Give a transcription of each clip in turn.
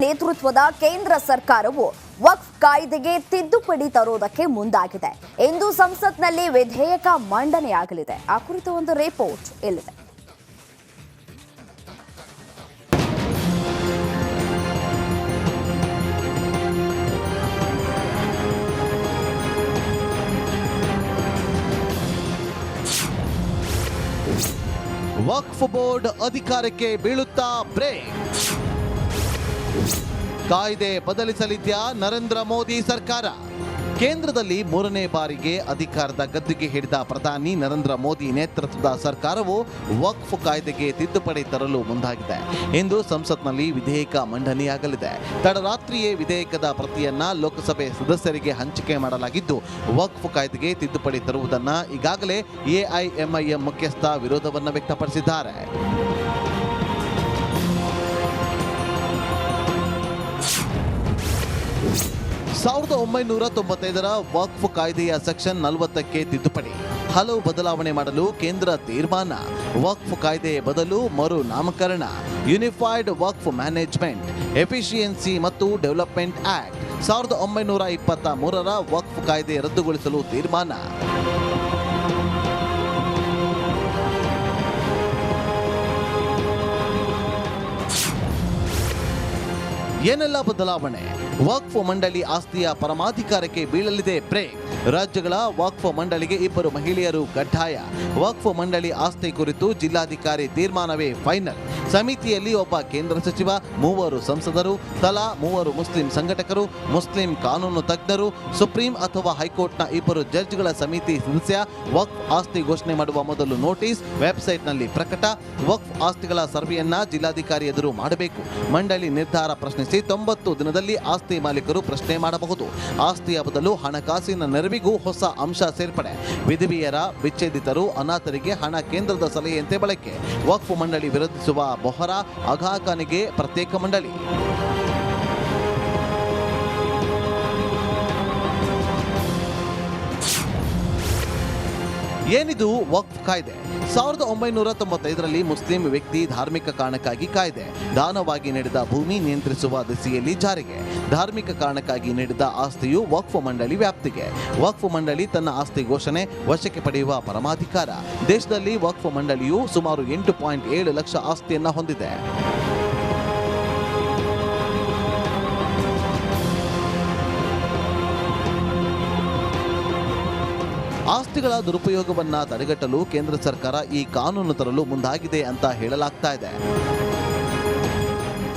ನೇತೃತ್ವದ ಕೇಂದ್ರ ಸರ್ಕಾರವು ವಕ್ಫ್ ಕಾಯ್ದೆಗೆ ತಿದ್ದುಪಡಿ ತರುವುದಕ್ಕೆ ಮುಂದಾಗಿದೆ. ಇಂದು ಸಂಸತ್ನಲ್ಲಿ ವಿಧೇಯಕ ಮಂಡನೆಯಾಗಲಿದೆ. ಆ ಕುರಿತು ಒಂದು ರಿಪೋರ್ಟ್ ಇಲ್ಲಿದೆ. ವಕ್ಫ್ ಬೋರ್ಡ್ ಅಧಿಕಾರಕ್ಕೆ ಬೀಳುತ್ತಾ ಬ್ರೇಕ್. ಕಾಯ್ದೆ ಬದಲಿಸಲಿದ್ಯಾ ನರೇಂದ್ರ ಮೋದಿ ಸರ್ಕಾರ? ಕೇಂದ್ರದಲ್ಲಿ ಮೂರನೇ ಬಾರಿಗೆ ಅಧಿಕಾರದ ಗದ್ದುಗೆ ಹಿಡಿದ ಪ್ರಧಾನಿ ನರೇಂದ್ರ ಮೋದಿ ನೇತೃತ್ವದ ಸರ್ಕಾರವು ವಕ್ಫ್ ಕಾಯ್ದೆಗೆ ತಿದ್ದುಪಡಿ ತರಲು ಮುಂದಾಗಿದೆ. ಇಂದು ಸಂಸತ್ನಲ್ಲಿ ವಿಧೇಯಕ ಮಂಡನೆಯಾಗಲಿದೆ. ತಡರಾತ್ರಿಯೇ ವಿಧೇಯಕದ ಪ್ರತಿಯನ್ನ ಲೋಕಸಭೆ ಸದಸ್ಯರಿಗೆ ಹಂಚಿಕೆ ಮಾಡಲಾಗಿದ್ದು, ವಕ್ಫ್ ಕಾಯ್ದೆಗೆ ತಿದ್ದುಪಡಿ ತರುವುದನ್ನು ಈಗಾಗಲೇ ಎಐಎಂಐಎಂ ಮುಖ್ಯಸ್ಥ ವಿರೋಧವನ್ನು ವ್ಯಕ್ತಪಡಿಸಿದ್ದಾರೆ. 1995ರ ವಕ್ಫ್ ಕಾಯ್ದೆಯ ಸೆಕ್ಷನ್ 40ಕ್ಕೆ ತಿದ್ದುಪಡಿ, ಹಲವು ಬದಲಾವಣೆ ಮಾಡಲು ಕೇಂದ್ರ ತೀರ್ಮಾನ. ವಕ್ಫ್ ಕಾಯ್ದೆ ಬದಲು ಮರು ನಾಮಕರಣ. ಯೂನಿಫೈಡ್ ವಕ್ಫ್ ಮ್ಯಾನೇಜ್ಮೆಂಟ್, ಎಫಿಷಿಯನ್ಸಿ ಮತ್ತು ಡೆವಲಪ್ಮೆಂಟ್ ಆಕ್ಟ್ 1923ರ ವಕ್ಫ್ ಕಾಯ್ದೆ ರದ್ದುಗೊಳಿಸಲು ತೀರ್ಮಾನ. ಏನೆಲ್ಲ ಬದಲಾವಣೆ? ವಕ್ಫ್ ಮಂಡಳಿ ಆಸ್ತಿಯ ಪರಮಾಧಿಕಾರಕ್ಕೆ ಬೀಳಲಿದೆ ಬ್ರೇಕ್. ರಾಜ್ಯಗಳ ವಕ್ಫ್ ಮಂಡಳಿಗೆ 2 ಮಹಿಳೆಯರು ಕಡ್ಡಾಯ. ವಕ್ಫ್ ಮಂಡಳಿ ಆಸ್ತಿ ಕುರಿತು ಜಿಲ್ಲಾಧಿಕಾರಿ ತೀರ್ಮಾನವೇ ಫೈನಲ್. ಸಮಿತಿಯಲ್ಲಿ ಒಬ್ಬ ಕೇಂದ್ರ ಸಚಿವ, 3 ಸಂಸದರು, ತಲಾ 3 ಮುಸ್ಲಿಂ ಸಂಘಟಕರು, ಮುಸ್ಲಿಂ ಕಾನೂನು ತಜ್ಞರು, ಸುಪ್ರೀಂ ಅಥವಾ ಹೈಕೋರ್ಟ್ನ 2 ಜಡ್ಜ್ಗಳ ಸಮಿತಿ ಸದಸ್ಯ. ವಕ್ಫ್ ಆಸ್ತಿ ಘೋಷಣೆ ಮಾಡುವ ಮೊದಲು ನೋಟಿಸ್, ವೆಬ್ಸೈಟ್ನಲ್ಲಿ ಪ್ರಕಟ. ವಕ್ಫ್ ಆಸ್ತಿಗಳ ಸರ್ವೆಯನ್ನ ಜಿಲ್ಲಾಧಿಕಾರಿ ಎದುರು ಮಾಡಬೇಕು. ಮಂಡಳಿ ನಿರ್ಧಾರ ಪ್ರಶ್ನಿಸಿ 90 ದಿನದಲ್ಲಿ ಆಸ್ತಿ ಮಾಲೀಕರು ಪ್ರಶ್ನೆ ಮಾಡಬಹುದು. ಆಸ್ತಿಯ ಬದಲು ಹಣಕಾಸಿನ ನೆರವಿಗೂ ಹೊಸ ಅಂಶ ಸೇರ್ಪಡೆ. ವಿಧವೆಯರ, ವಿಚ್ಛೇದಿತರು, ಅನಾಥರಿಗೆ ಹಣ ಕೇಂದ್ರದ ಸಲಹೆಯಂತೆ ಬಳಕೆ. ವಕ್ಫ್ ಮಂಡಳಿ ವಿರೋಧಿಸುವ ಬೊಹರಾ, ಆಗಾ ಖಾನ್ಗೆ ಪ್ರತ್ಯೇಕ ಮಂಡಳಿ. ಏನಿದು ವಕ್ಫ್ ಕಾಯ್ದೆ? 1995ರಲ್ಲಿ ಮುಸ್ಲಿಂ ವ್ಯಕ್ತಿ ಧಾರ್ಮಿಕ ಕಾರಣಕ್ಕಾಗಿ ಕಾಯ್ದೆ. ದಾನವಾಗಿ ನೀಡಿದ ಭೂಮಿ ನಿಯಂತ್ರಿಸುವ ದಿಸೆಯಲ್ಲಿ ಜಾರಿಗೆ. ಧಾರ್ಮಿಕ ಕಾರಣಕ್ಕಾಗಿ ನೀಡಿದ ಆಸ್ತಿಯು ವಕ್ಫ್ ಮಂಡಳಿ ವ್ಯಾಪ್ತಿಗೆ. ವಕ್ಫ್ ಮಂಡಳಿ ತನ್ನ ಆಸ್ತಿ ಘೋಷಣೆ, ವಶಕ್ಕೆ ಪಡೆಯುವ ಪರಮಾಧಿಕಾರ. ದೇಶದಲ್ಲಿ ವಕ್ಫ್ ಮಂಡಳಿಯು ಸುಮಾರು 8.7 ಲಕ್ಷ ಆಸ್ತಿಯನ್ನ ಹೊಂದಿದೆ. ಆಸ್ತಿಗಳ ದುರುಪಯೋಗವನ್ನ ತಡೆಗಟ್ಟಲು ಕೇಂದ್ರ ಸರ್ಕಾರ ಈ ಕಾನೂನು ತರಲು ಮುಂದಾಗಿದೆ ಅಂತ ಹೇಳಲಾಗ್ತಾ ಇದೆ.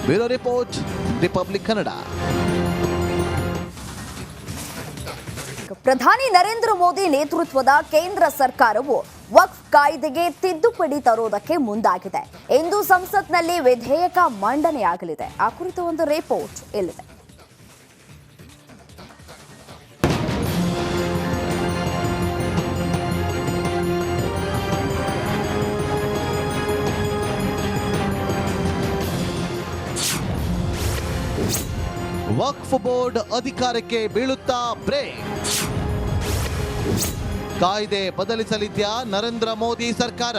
Bureau report, republic Kannada. ಪ್ರಧಾನಿ ನರೇಂದ್ರ ಮೋದಿ ನೇತೃತ್ವದ ಕೇಂದ್ರ ಸರ್ಕಾರವು ವಕ್ಫ್ ಕಾಯ್ದೆಗೆ ತಿದ್ದುಪಡಿ ತರುವುದಕ್ಕೆ ಮುಂದಾಗಿದೆ. ಇಂದು ಸಂಸತ್ನಲ್ಲಿ ವಿಧೇಯಕ ಮಂಡನೆಯಾಗಲಿದೆ. ಆ ಕುರಿತು ಒಂದು ರಿಪೋರ್ಟ್ ಇಲ್ಲಿದೆ. ವಕ್ಫ್ ಬೋರ್ಡ್ ಅಧಿಕಾರಕ್ಕೆ ಬೀಳುತ್ತಾ ಬ್ರೇಕ್. ಕಾಯ್ದೆ ಬದಲಿಸಲಿದ್ಯಾ ನರೇಂದ್ರ ಮೋದಿ ಸರ್ಕಾರ?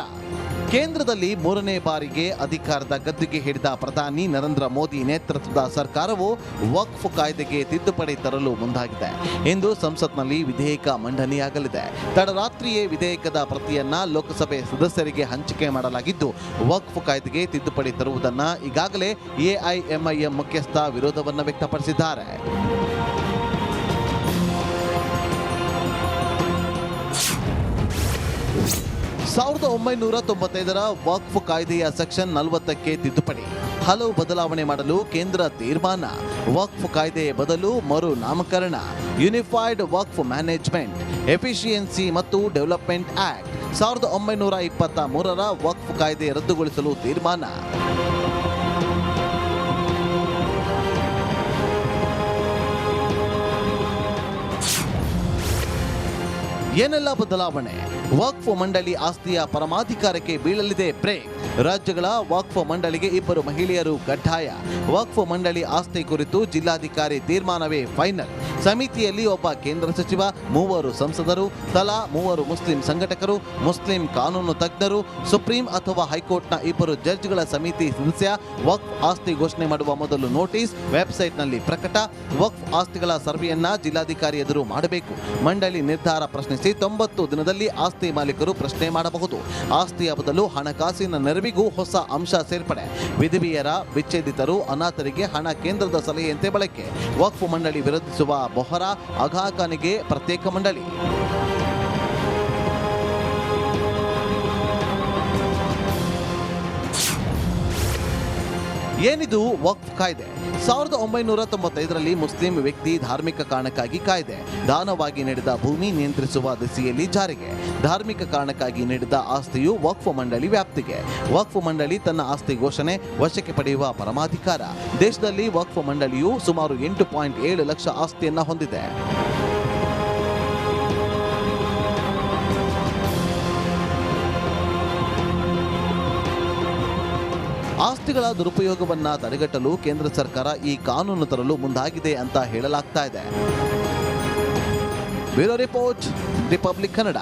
ಕೇಂದ್ರದಲ್ಲಿ ಮೂರನೇ ಬಾರಿಗೆ ಅಧಿಕಾರದ ಗದ್ದುಗೆ ಹಿಡಿದ ಪ್ರಧಾನಿ ನರೇಂದ್ರ ಮೋದಿ ನೇತೃತ್ವದ ಸರ್ಕಾರವು ವಕ್ಫ್ ಕಾಯ್ದೆಗೆ ತಿದ್ದುಪಡಿ ತರಲು ಮುಂದಾಗಿದೆ. ಇಂದು ಸಂಸತ್ನಲ್ಲಿ ವಿಧೇಯಕ ಮಂಡನೆಯಾಗಲಿದೆ. ತಡರಾತ್ರಿಯೇ ವಿಧೇಯಕದ ಪ್ರತಿಯನ್ನ ಲೋಕಸಭೆ ಸದಸ್ಯರಿಗೆ ಹಂಚಿಕೆ ಮಾಡಲಾಗಿದ್ದು, ವಕ್ಫ್ ಕಾಯ್ದೆಗೆ ತಿದ್ದುಪಡಿ ತರುವುದನ್ನು ಈಗಾಗಲೇ ಎಐಎಂಐಎಂ ಮುಖ್ಯಸ್ಥ ವಿರೋಧವನ್ನು ವ್ಯಕ್ತಪಡಿಸಿದ್ದಾರೆ. ಸಾವಿರದ 1995ರ ವಕ್ಫ್ ಕಾಯ್ದೆಯ ಸೆಕ್ಷನ್ 40ಕ್ಕೆ ತಿದ್ದುಪಡಿ, ಹಲವು ಬದಲಾವಣೆ ಮಾಡಲು ಕೇಂದ್ರ ತೀರ್ಮಾನ. ವಕ್ಫ್ ಕಾಯ್ದೆ ಬದಲು ಮರು ನಾಮಕರಣ. ಯೂನಿಫೈಡ್ ವಕ್ಫ್ ಮ್ಯಾನೇಜ್ಮೆಂಟ್, ಎಫಿಷಿಯನ್ಸಿ ಮತ್ತು ಡೆವಲಪ್ಮೆಂಟ್ ಆಕ್ಟ್ 1923ರ ವಕ್ಫ್ ಕಾಯ್ದೆ ರದ್ದುಗೊಳಿಸಲು ತೀರ್ಮಾನ. ಏನೆಲ್ಲ ಬದಲಾವಣೆ? ವಕ್ಫ್ ಮಂಡಳಿ ಆಸ್ತಿಯ ಪರಮಾಧಿಕಾರಕ್ಕೆ ಬೀಳಲಿದೆ ಬ್ರೇಕ್. ರಾಜ್ಯಗಳ ವಕ್ಫ್ ಮಂಡಳಿಗೆ 2 ಮಹಿಳೆಯರು ಕಡ್ಡಾಯ. ವಕ್ಫ್ ಮಂಡಳಿ ಆಸ್ತಿ ಕುರಿತು ಜಿಲ್ಲಾಧಿಕಾರಿ ತೀರ್ಮಾನವೇ ಫೈನಲ್. ಸಮಿತಿಯಲ್ಲಿ ಒಬ್ಬ ಕೇಂದ್ರ ಸಚಿವ, 3 ಸಂಸದರು, ತಲಾ 3 ಮುಸ್ಲಿಂ ಸಂಘಟಕರು, ಮುಸ್ಲಿಂ ಕಾನೂನು ತಜ್ಞರು, ಸುಪ್ರೀಂ ಅಥವಾ ಹೈಕೋರ್ಟ್ನ 2 ಜಡ್ಜ್ಗಳ ಸಮಿತಿ ಸದಸ್ಯ. ವಕ್ಫ್ ಆಸ್ತಿ ಘೋಷಣೆ ಮಾಡುವ ಮೊದಲು ನೋಟಿಸ್, ವೆಬ್ಸೈಟ್ನಲ್ಲಿ ಪ್ರಕಟ. ವಕ್ಫ್ ಆಸ್ತಿಗಳ ಸರ್ವೆಯನ್ನ ಜಿಲ್ಲಾಧಿಕಾರಿ ಎದುರು ಮಾಡಬೇಕು. ಮಂಡಳಿ ನಿರ್ಧಾರ ಪ್ರಶ್ನಿಸಿ 90 ದಿನದಲ್ಲಿ ಆಸ್ತಿ ಮಾಲೀಕರು ಪ್ರಶ್ನೆ ಮಾಡಬಹುದು. ಆಸ್ತಿಯ ಬದಲು ಹಣಕಾಸಿನ ನೆರವಿಗೂ ಹೊಸ ಅಂಶ ಸೇರ್ಪಡೆ. ವಿಧವೆಯರ, ವಿಚ್ಛೇದಿತರು, ಅನಾಥರಿಗೆ ಹಣ ಕೇಂದ್ರದ ಸಲಹೆಯಂತೆ ಬಳಕೆ. ವಕ್ಫ್ ಮಂಡಳಿ ವಿರೋಧಿಸುವ ಬೊಹರಾ, ಆಗಾ ಖಾನ್ಗೆ ಪ್ರತ್ಯೇಕ ಮಂಡಳಿ. ಏನಿದು ವಕ್ಫ್ ಕಾಯ್ದೆ? 1995ರಲ್ಲಿ ಮುಸ್ಲಿಂ ವ್ಯಕ್ತಿ ಧಾರ್ಮಿಕ ಕಾರಣಕ್ಕಾಗಿ ಕಾಯ್ದೆ. ದಾನವಾಗಿ ನೀಡಿದ ಭೂಮಿ ನಿಯಂತ್ರಿಸುವ ದಿಸೆಯಲ್ಲಿ ಜಾರಿಗೆ. ಧಾರ್ಮಿಕ ಕಾರಣಕ್ಕಾಗಿ ನೀಡಿದ ಆಸ್ತಿಯು ವಕ್ಫ್ ಮಂಡಳಿ ವ್ಯಾಪ್ತಿಗೆ. ವಕ್ಫ್ ಮಂಡಳಿ ತನ್ನ ಆಸ್ತಿ ಘೋಷಣೆ, ವಶಕ್ಕೆ ಪಡೆಯುವ ಪರಮಾಧಿಕಾರ. ದೇಶದಲ್ಲಿ ವಕ್ಫ್ ಮಂಡಳಿಯು ಸುಮಾರು 8.7 ಲಕ್ಷ ಆಸ್ತಿಯನ್ನ ಹೊಂದಿದೆ. ಆಸ್ತಿಗಳ ದುರುಪಯೋಗವನ್ನ ತಡೆಗಟ್ಟಲು ಕೇಂದ್ರ ಸರ್ಕಾರ ಈ ಕಾನೂನು ತರಲು ಮುಂದಾಗಿದೆ ಅಂತ ಹೇಳಲಾಗ್ತಾ ಇದೆ. Bureau report, republic Kannada.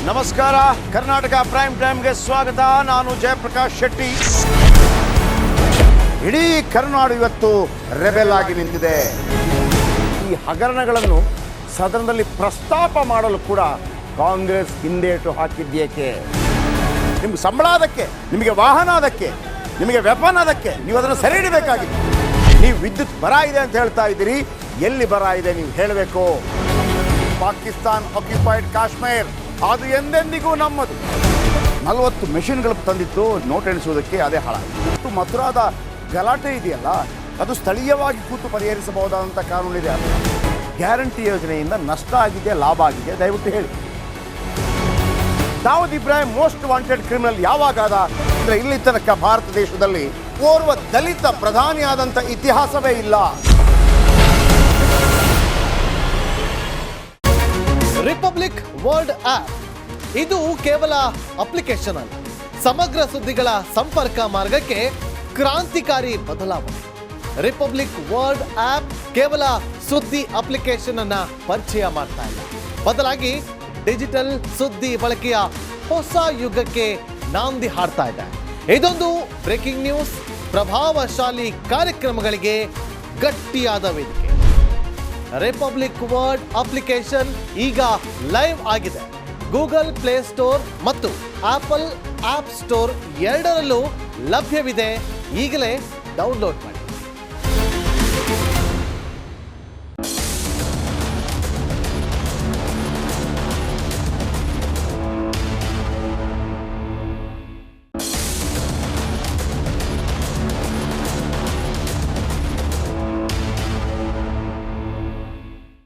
ನಮಸ್ಕಾರ, ಕರ್ನಾಟಕ ಪ್ರೈಮ್ ಟೈಮ್ಗೆ ಸ್ವಾಗತ. ನಾನು ಜಯಪ್ರಕಾಶ್ ಶೆಟ್ಟಿ. ಇಡೀ ಕರ್ನಾಡು ಇವತ್ತು ರೆಬೆಲ್ ಆಗಿ ನಿಂತಿದೆ. ಈ ಹಗರಣಗಳನ್ನು ಸದನದಲ್ಲಿ ಪ್ರಸ್ತಾಪ ಮಾಡಲು ಕೂಡ ಕಾಂಗ್ರೆಸ್ ಹಿಂದೇಟು ಹಾಕಿದ್ದೇಕೆ? ನಿಮ್ಗೆ ಸಂಬಳ ಅದಕ್ಕೆ, ನಿಮಗೆ ವಾಹನ ಅದಕ್ಕೆ, ನಿಮಗೆ ವೆಪನ್ ಅದಕ್ಕೆ. ನೀವು ಅದನ್ನು ಸೆರೆ ಹಿಡಿಬೇಕಾಗಿತ್ತು. ನೀವು ವಿದ್ಯುತ್ ಬರ ಇದೆ ಅಂತ ಹೇಳ್ತಾ ಇದ್ದೀರಿ. ಎಲ್ಲಿ ಬರ ಇದೆ ನೀವು ಹೇಳಬೇಕು. ಪಾಕಿಸ್ತಾನ್ ಆಕ್ಯುಪೈಡ್ ಕಾಶ್ಮೀರ್ ಅದು ಎಂದೆಂದಿಗೂ ನಮ್ಮದು. 40 ಮೆಷಿನ್ಗಳು ತಂದಿತ್ತು ನೋಟ್ ಎಣಿಸುವುದಕ್ಕೆ, ಅದೇ ಹಾಳಾಯಿತು. ಮಥುರಾದ ಗಲಾಟೆ ಇದೆಯಲ್ಲ, ಅದು ಸ್ಥಳೀಯವಾಗಿ ಕೂತು ಪರಿಹರಿಸಬಹುದಾದಂಥ ಕಾನೂನಿದೆ. ಅದು ಗ್ಯಾರಂಟಿ ಯೋಜನೆಯಿಂದ ನಷ್ಟ ಆಗಿದೆ, ಲಾಭ ಆಗಿದೆ, ದಯವಿಟ್ಟು ಹೇಳಿ. Dawood Ibrahim most wanted criminal ಯಾವಾಗಾದ ಅಂದರೆ ಇಲ್ಲಿ ತನಕ ಭಾರತ ದೇಶದಲ್ಲಿ ಓರ್ವ ದಲಿತ ಪ್ರಧಾನಿಯಾದಂಥ ಇತಿಹಾಸವೇ ಇಲ್ಲ. ರಿಪಬ್ಲಿಕ್ ವರ್ಲ್ಡ್ ಆಪ್ ಇದು ಕೇವಲ ಅಪ್ಲಿಕೇಶನ್ ಅಲ್ಲ, ಸಮಗ್ರ ಸುದ್ದಿಗಳ ಸಂಪರ್ಕ ಮಾರ್ಗಕ್ಕೆ ಕ್ರಾಂತಿಕಾರಿ ಬದಲಾವಣೆ. ರಿಪಬ್ಲಿಕ್ ವರ್ಲ್ಡ್ ಆಪ್ ಕೇವಲ ಸುದ್ದಿ ಅಪ್ಲಿಕೇಶನ್ ಅನ್ನ ಪರಿಚಯ ಮಾಡ್ತಾ ಇಲ್ಲ, ಬದಲಾಗಿ ಡಿಜಿಟಲ್ ಸುದ್ದಿ ಬಳಕೆಯ ಹೊಸ ಯುಗಕ್ಕೆ ನಾಂದಿ ಹಾಡ್ತಾ ಇದೆ. ಇದೊಂದು ಬ್ರೇಕಿಂಗ್ ನ್ಯೂಸ್, ಪ್ರಭಾವಶಾಲಿ ಕಾರ್ಯಕ್ರಮಗಳಿಗೆ ಗಟ್ಟಿಯಾದ ವೇದಿಕೆ. ರಿಪಬ್ಲಿಕ್ ವರ್ಲ್ಡ್ ಅಪ್ಲಿಕೇಶನ್ ಈಗ ಲೈವ್ ಆಗಿದೆ. ಗೂಗಲ್ ಪ್ಲೇ ಸ್ಟೋರ್ ಮತ್ತು ಆಪಲ್ ಆಪ್ ಸ್ಟೋರ್ ಎರಡರಲ್ಲೂ ಲಭ್ಯವಿದೆ. ಈಗಲೇ ಡೌನ್ಲೋಡ್ ಮಾಡಿ.